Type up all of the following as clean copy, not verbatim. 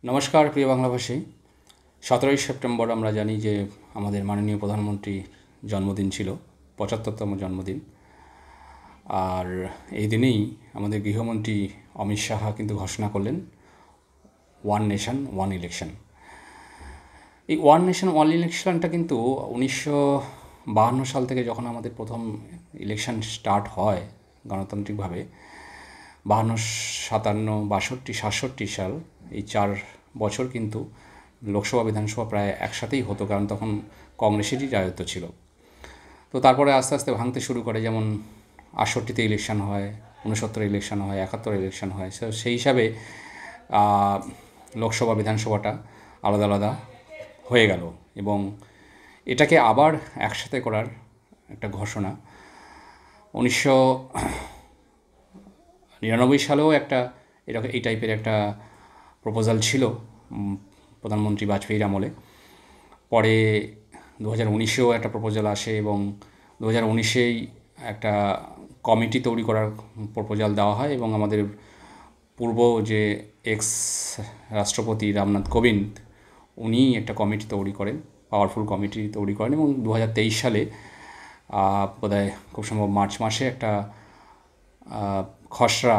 নমস্কার প্রিয় বাংলাভাষী। 17ই সেপ্টেম্বর আমরা জানি যে আমাদের মাননীয় প্রধানমন্ত্রী জন্মদিন ছিল, 75তম জন্মদিন। আর এই দিনেই আমাদের গৃহমন্ত্রী অমিত শাহ কিন্তু ঘোষণা করলেন ওয়ান নেশন ওয়ান ইলেকশন। এই ওয়ান নেশন ওয়ান ইলেকশনটা কিন্তু 1952 সাল থেকে যখন আমাদের প্রথম ইলেকশন স্টার্ট হয় গণতান্ত্রিকভাবে, 52, 57, 62, 67 সাল, এই 4 বছর কিন্তু লোকসভা বিধানসভা প্রায় একসাথেই হতো, কারণ তখন কংগ্রেসেরই রাজত্ব ছিল। তো তারপরে আস্তে আস্তে ভাঙতে শুরু করে, যেমন 68-তে ইলেকশন হয়, 69-এ ইলেকশন হয়, 71-এ ইলেকশন হয়। সেই হিসাবে লোকসভা বিধানসভাটা আলাদা আলাদা হয়ে গেল এবং এটাকে আবার একসাথে করার একটা ঘোষণা 1999 সালেও একটা এরকম এই টাইপের একটা প্রপোজাল ছিল প্রধানমন্ত্রী বাজপেয়ীর আমলে। পরে 2019-এও একটা প্রপোজাল আসে এবং 2019-এই একটা কমিটি তৈরি করার প্রপোজাল দেওয়া হয় এবং আমাদের পূর্ব যে এক্স রাষ্ট্রপতি রামনাথ কোবিন্দ, উনি একটা কমিটি তৈরি করেন, পাওয়ারফুল কমিটি তৈরি করেন এবং 2023 সালে বোধহয় খুব সম্ভব মার্চ মাসে একটা খসড়া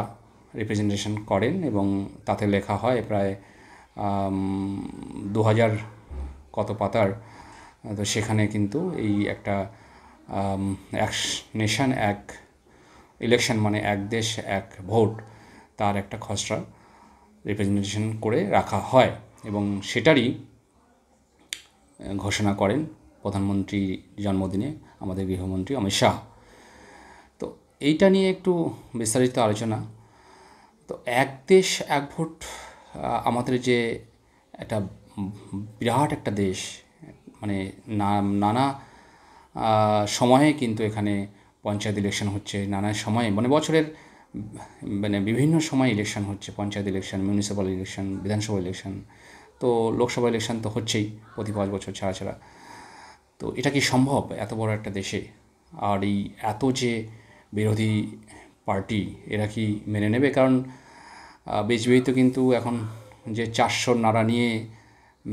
রিপ্রেজেন্টেশন করেন এবং তাতে লেখা হয় প্রায় 2000 কত পাতার। তো সেখানে কিন্তু এই একটা এক নেশন এক ইলেকশন, মানে এক দেশ এক ভোট, তার একটা খসড়া রিপ্রেজেন্টেশন করে রাখা হয় এবং সেটারই ঘোষণা করেন প্রধানমন্ত্রী জন্মদিনে আমাদের গৃহমন্ত্রী অমিত শাহ। তো এইটা নিয়ে একটু বিস্তারিত আলোচনা। তো এক দেশ এক ভোট আমাদের যে একটা বিরাট একটা দেশ, মানে নানা সময়ে কিন্তু এখানে পঞ্চায়েত ইলেকশন হচ্ছে, নানা সময়ে, মানে বছরের বিভিন্ন সময় ইলেকশন হচ্ছে, পঞ্চায়েত ইলেকশন, মিউনিসিপ্যাল ইলেকশন, বিধানসভা ইলেকশন, তো লোকসভা ইলেকশন তো হচ্ছেই প্রতি 5 বছর ছাড়া ছাড়া। তো এটা কি সম্ভব এত বড় একটা দেশে? আর এই এত যে বিরোধী পার্টি, এরা কি মেনে নেবে? কারণ বিজেপি তো কিন্তু এখন যে 400 নারা নিয়ে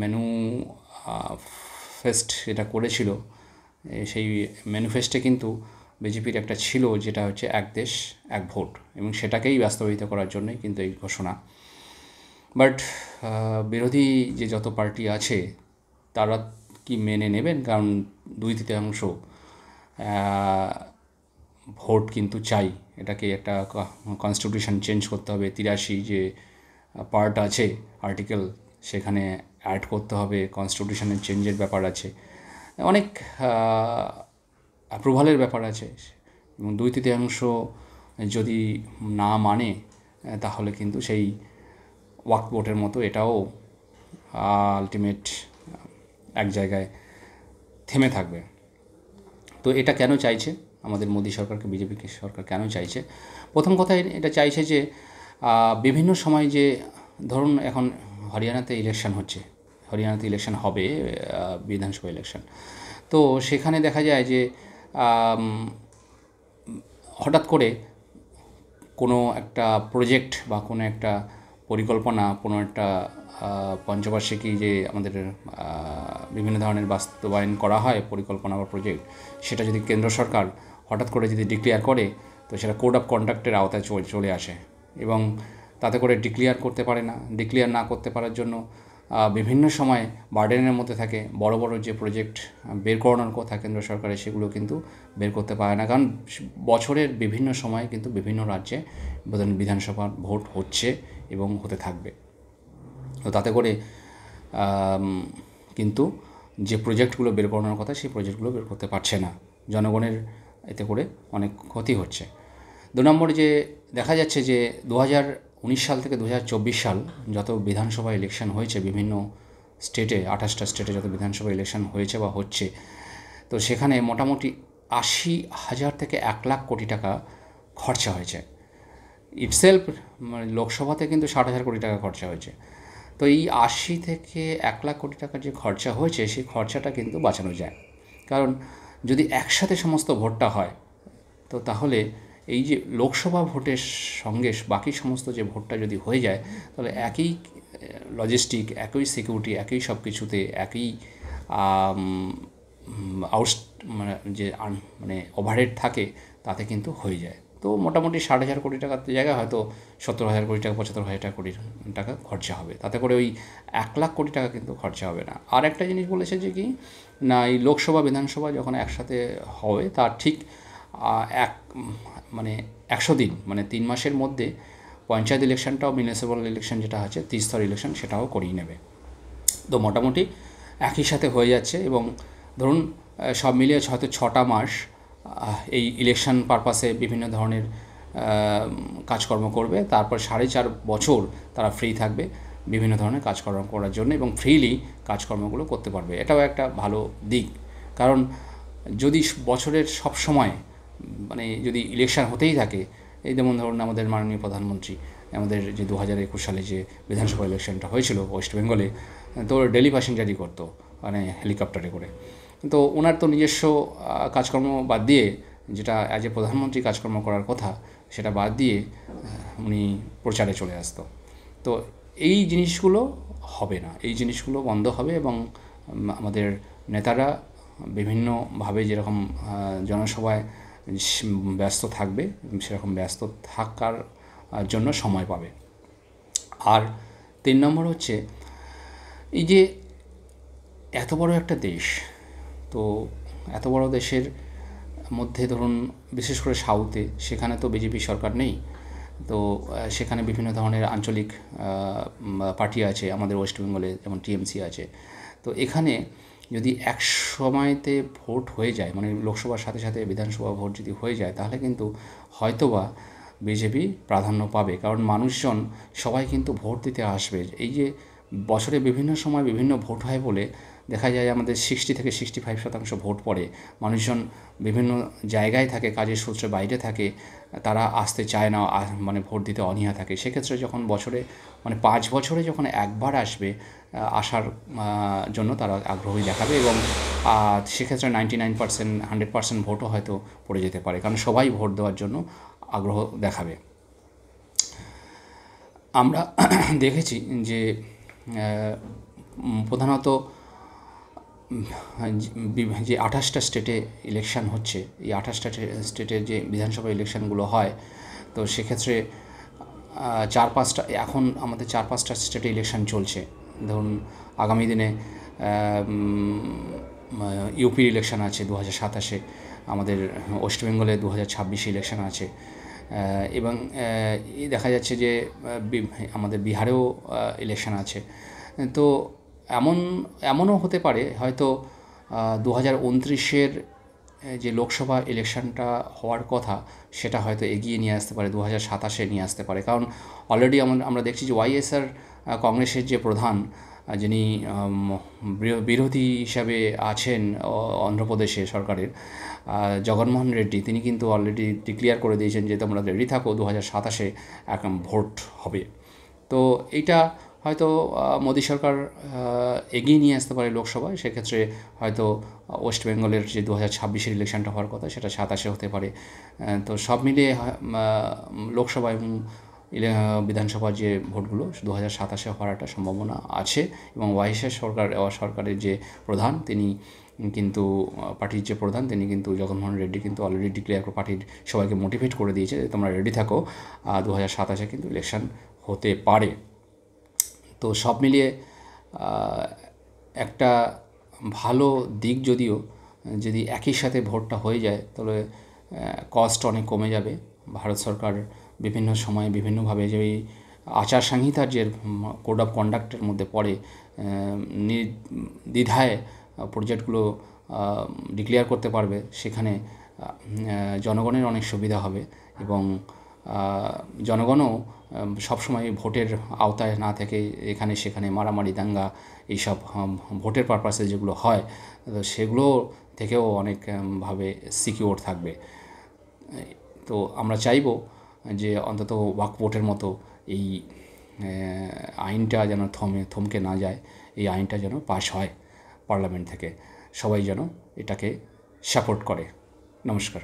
ম্যানুফেস্ট এটা করেছিল, সেই ম্যানিফেস্টে কিন্তু বিজেপির একটা ছিল, যেটা হচ্ছে এক দেশ এক ভোট, এবং সেটাকেই বাস্তবায়িত করার জন্যই কিন্তু এই ঘোষণা। বাট বিরোধী যে যত পার্টি আছে তারা কি মেনে নেবেন? কারণ 2/3 ভোট কিন্তু চাই, এটাকে একটা কনস্টিটিউশন চেঞ্জ করতে হবে, 83 যে পার্ট আছে আর্টিকেল, সেখানে অ্যাড করতে হবে, কনস্টিটিউশনের চেঞ্জের ব্যাপার আছে, অনেক অ্যাপ্রুভালের ব্যাপার আছে। এবং 2/3 যদি না মানে, তাহলে কিন্তু সেই ওয়াকফ বোর্ডের মতো এটাও আলটিমেট এক জায়গায় থেমে থাকবে। তো এটা কেন চাইছে আমাদের মোদী সরকারকে, বিজেপি সরকার কেন চাইছে? প্রথম কথা, এটা চাইছে যে বিভিন্ন সময় যে ধরুন এখন হরিয়ানাতে ইলেকশন হচ্ছে, হরিয়ানাতে ইলেকশন হবে, বিধানসভা ইলেকশন। তো সেখানে দেখা যায় যে হঠাৎ করে কোনো একটা প্রজেক্ট বা কোনো একটা পরিকল্পনা, কোনো একটা পঞ্চবার্ষিকী যে আমাদের বিভিন্ন ধরনের বাস্তবায়ন করা হয় পরিকল্পনা বা প্রজেক্ট, সেটা যদি কেন্দ্র সরকার হঠাৎ করে যদি ডিক্লেয়ার করে, তো সেটা কোড অফ কন্ডাক্টের আওতায় চলে আসে এবং তাতে করে ডিক্লেয়ার করতে পারে না। ডিক্লেয়ার না করতে পারার জন্য বিভিন্ন সময় বার্ডেনের মধ্যে থাকে, বড় বড় যে প্রজেক্ট বের করানোর কথা কেন্দ্র সরকারের, সেগুলো কিন্তু বের করতে পারে না, কারণ বছরের বিভিন্ন সময়ে কিন্তু বিভিন্ন রাজ্যে বিধানসভা ভোট হচ্ছে এবং হতে থাকবে। তো তাতে করে কিন্তু যে প্রজেক্টগুলো বের করানোর কথা, সেই প্রজেক্টগুলো বের করতে পারছে না, জনগণের এতে করে অনেক ক্ষতি হচ্ছে। 2 নম্বরে যে দেখা যাচ্ছে যে 2019 সাল থেকে 2024 সাল যত বিধানসভা ইলেকশন হয়েছে বিভিন্ন স্টেটে, 28টা স্টেটে যত বিধানসভা ইলেকশন হয়েছে বা হচ্ছে, তো সেখানে মোটামুটি 80,000 থেকে 1 লাখ কোটি টাকা খরচা হয়েছে। ইটসেলফ লোকসভাতে কিন্তু 60,000 কোটি টাকা খরচা হয়েছে। তো এই 80 থেকে 1 লাখ কোটি টাকার যে খরচা হয়েছে, সেই খরচাটা কিন্তু বাঁচানো যায়, কারণ যদি একসাথে সমস্ত ভোটটা হয়, তো তাহলে এই যে লোকসভা ভোটের সঙ্গে বাকি সমস্ত যে ভোটটা যদি হয়ে যায়, তাহলে একই লজিস্টিক, একই সিকিউরিটি, একই সব কিছুতে, একই আউট মানে ওভারহেড থাকে, তাতে কিন্তু হয়ে যায়। তো মোটামুটি 60,000 কোটি টাকার জায়গায় হয়তো 70,000 কোটি টাকা, 75,000 কোটি টাকা খরচা হবে। তাতে করে ওই 1,00,000 কোটি টাকা কিন্তু খরচা হবে না। আর একটা জিনিস বলেছে যে কি না, এই লোকসভা বিধানসভা যখন একসাথে হবে তার ঠিক মানে 100 দিন, মানে 3 মাসের মধ্যে পঞ্চায়েত ইলেকশনটাও, মিউনিসিপ্যাল ইলেকশন যেটা আছে, ত্রিস্তর ইলেকশন, সেটাও করিয়ে নেবে। তো মোটামুটি একই সাথে হয়ে যাচ্ছে। এবং ধরুন সব মিলিয়ে হয়তো 6টা মাস এই ইলেকশন পারপাসে বিভিন্ন ধরনের কাজকর্ম করবে। তারপর 4.5 বছর তারা ফ্রি থাকবে বিভিন্ন ধরনের কাজকর্ম করার জন্য, এবং ফ্রিলি কাজকর্মগুলো করতে পারবে। এটাও একটা ভালো দিক। কারণ যদি বছরের সব সময় মানে যদি ইলেকশন হতেই থাকে, এই যেমন ধরুন আমাদের মাননীয় প্রধানমন্ত্রী আমাদের যে 2021 সালে যে বিধানসভা ইলেকশনটা হয়েছিল ওয়েস্ট বেঙ্গলে, তো ডেলি প্যাসেঞ্জারই করতো, মানে হেলিকপ্টারে করে। তো ওনার তো নিজস্ব কাজকর্ম বাদ দিয়ে, যেটা অ্যাজ এ প্রধানমন্ত্রী কাজকর্ম করার কথা, সেটা বাদ দিয়ে উনি প্রচারে চলে আসতো। তো এই জিনিসগুলো হবে না, এই জিনিসগুলো বন্ধ হবে। এবং আমাদের নেতারা বিভিন্নভাবে যেরকম জনসভায় ব্যস্ত থাকবে, সেরকম ব্যস্ত থাকার জন্য সময় পাবে। আর 3 নম্বর হচ্ছে, এই যে এত বড় একটা দেশ, তো এত বড় দেশের মধ্যে ধরুন বিশেষ করে সাউথে, সেখানে তো বিজেপি সরকার নেই। তো সেখানে বিভিন্ন ধরনের আঞ্চলিক পার্টি আছে। আমাদের ওয়েস্ট বেঙ্গলে যেমন টিএমসি আছে। তো এখানে যদি এক সময়তে ভোট হয়ে যায়, মানে লোকসভার সাথে সাথে বিধানসভা ভোট যদি হয়ে যায়, তাহলে কিন্তু হয়তোবা বিজেপি প্রাধান্য পাবে। কারণ মানুষজন সবাই কিন্তু ভোট দিতে আসবে। এই যে বছরে বিভিন্ন সময় বিভিন্ন ভোট হয় বলে দেখা যায় আমাদের 60 থেকে 65% ভোট পড়ে। মানুষজন বিভিন্ন জায়গায় থাকে, কাজের সূত্রে বাইরে থাকে, তারা আসতে চায় না, মানে ভোট দিতে অনীহা থাকে। সেক্ষেত্রে যখন বছরে মানে 5 বছরে যখন একবার আসবে, আসার জন্য তারা আগ্রহী দেখাবে। এবং সেক্ষেত্রে 99%, 100% ভোটও হয়তো পড়ে যেতে পারে, কারণ সবাই ভোট দেওয়ার জন্য আগ্রহ দেখাবে। আমরা দেখেছি যে প্রধানত যে 28টা স্টেটে ইলেকশন হচ্ছে, এই 28টা স্টেটে যে বিধানসভা ইলেকশনগুলো হয়, তো সেক্ষেত্রে 4-5টা, এখন আমাদের 4-5টা স্টেটে ইলেকশন চলছে। ধরুন আগামী দিনে ইউপির ইলেকশন আছে 2027-এ, আমাদের ওয়েস্ট বেঙ্গলে 2026 ইলেকশন আছে, এবং দেখা যাচ্ছে যে আমাদের বিহারেও ইলেকশন আছে। তো এমনও হতে পারে হয়তো 2029-এর যে লোকসভা ইলেকশনটা হওয়ার কথা, সেটা হয়তো এগিয়ে নিয়ে আসতে পারে, 2027-এ নিয়ে আসতে পারে। কারণ অলরেডি আমরা দেখছি যে ওয়াইএসআর কংগ্রেসের যে প্রধান, যিনি বিরোধী হিসাবে আছেন অন্ধ্রপ্রদেশে সরকারের, জগনমোহন রেড্ডি, তিনি কিন্তু অলরেডি ডিক্লেয়ার করে দিয়েছেন যে তোমরা রেডি থাকো, 2027-এ এখন ভোট হবে। তো এইটা হয়তো মোদী সরকার এগিয়ে নিয়ে আসতে পারে লোকসভায়। সেক্ষেত্রে হয়তো ওয়েস্ট বেঙ্গলের যে 2026-এর ইলেকশনটা হওয়ার কথা, সেটা 27-এ হতে পারে। তো সব মিলিয়ে লোকসভা এবং বিধানসভার যে ভোটগুলো 2027-এ হওয়ার একটা সম্ভাবনা আছে। এবং ওয়াইএসআর সরকারের যে প্রধান, তিনি কিন্তু পার্টির যে প্রধান, তিনি কিন্তু জগনমোহন রেড্ডি কিন্তু অলরেডি ডিক্লেয়ার করে পার্টির সবাইকে মোটিভেট করে দিয়েছে যে তোমরা রেডি থাকো, 2027-এ কিন্তু ইলেকশন হতে পারে। তো সব মিলিয়ে একটা ভালো দিক, যদিও যদি একই সাথে ভোটটা হয়ে যায়, তাহলে কস্ট অনেক কমে যাবে। ভারত সরকার বিভিন্ন সময়ে বিভিন্নভাবে যে আচার সংহিতার যে কোড অফ কন্ডাক্টের মধ্যে পড়ে, দ্বিধায় প্রজেক্টগুলো ডিক্লেয়ার করতে পারবে। সেখানে জনগণের অনেক সুবিধা হবে, এবং জনগণও সবসময় ভোটের আওতায় না থেকে এখানে সেখানে মারামারি, দাঙ্গা, এইসব ভোটের পারপাসে যেগুলো হয়, সেগুলো থেকেও অনেকভাবে সিকিউর থাকবে। তো আমরা চাইব যে অন্তত ওয়াকফ বোর্ডের মতো এই আইনটা যেন থমকে না যায়, এই আইনটা যেন পাশ হয় পার্লামেন্ট থেকে, সবাই যেন এটাকে সাপোর্ট করে। নমস্কার।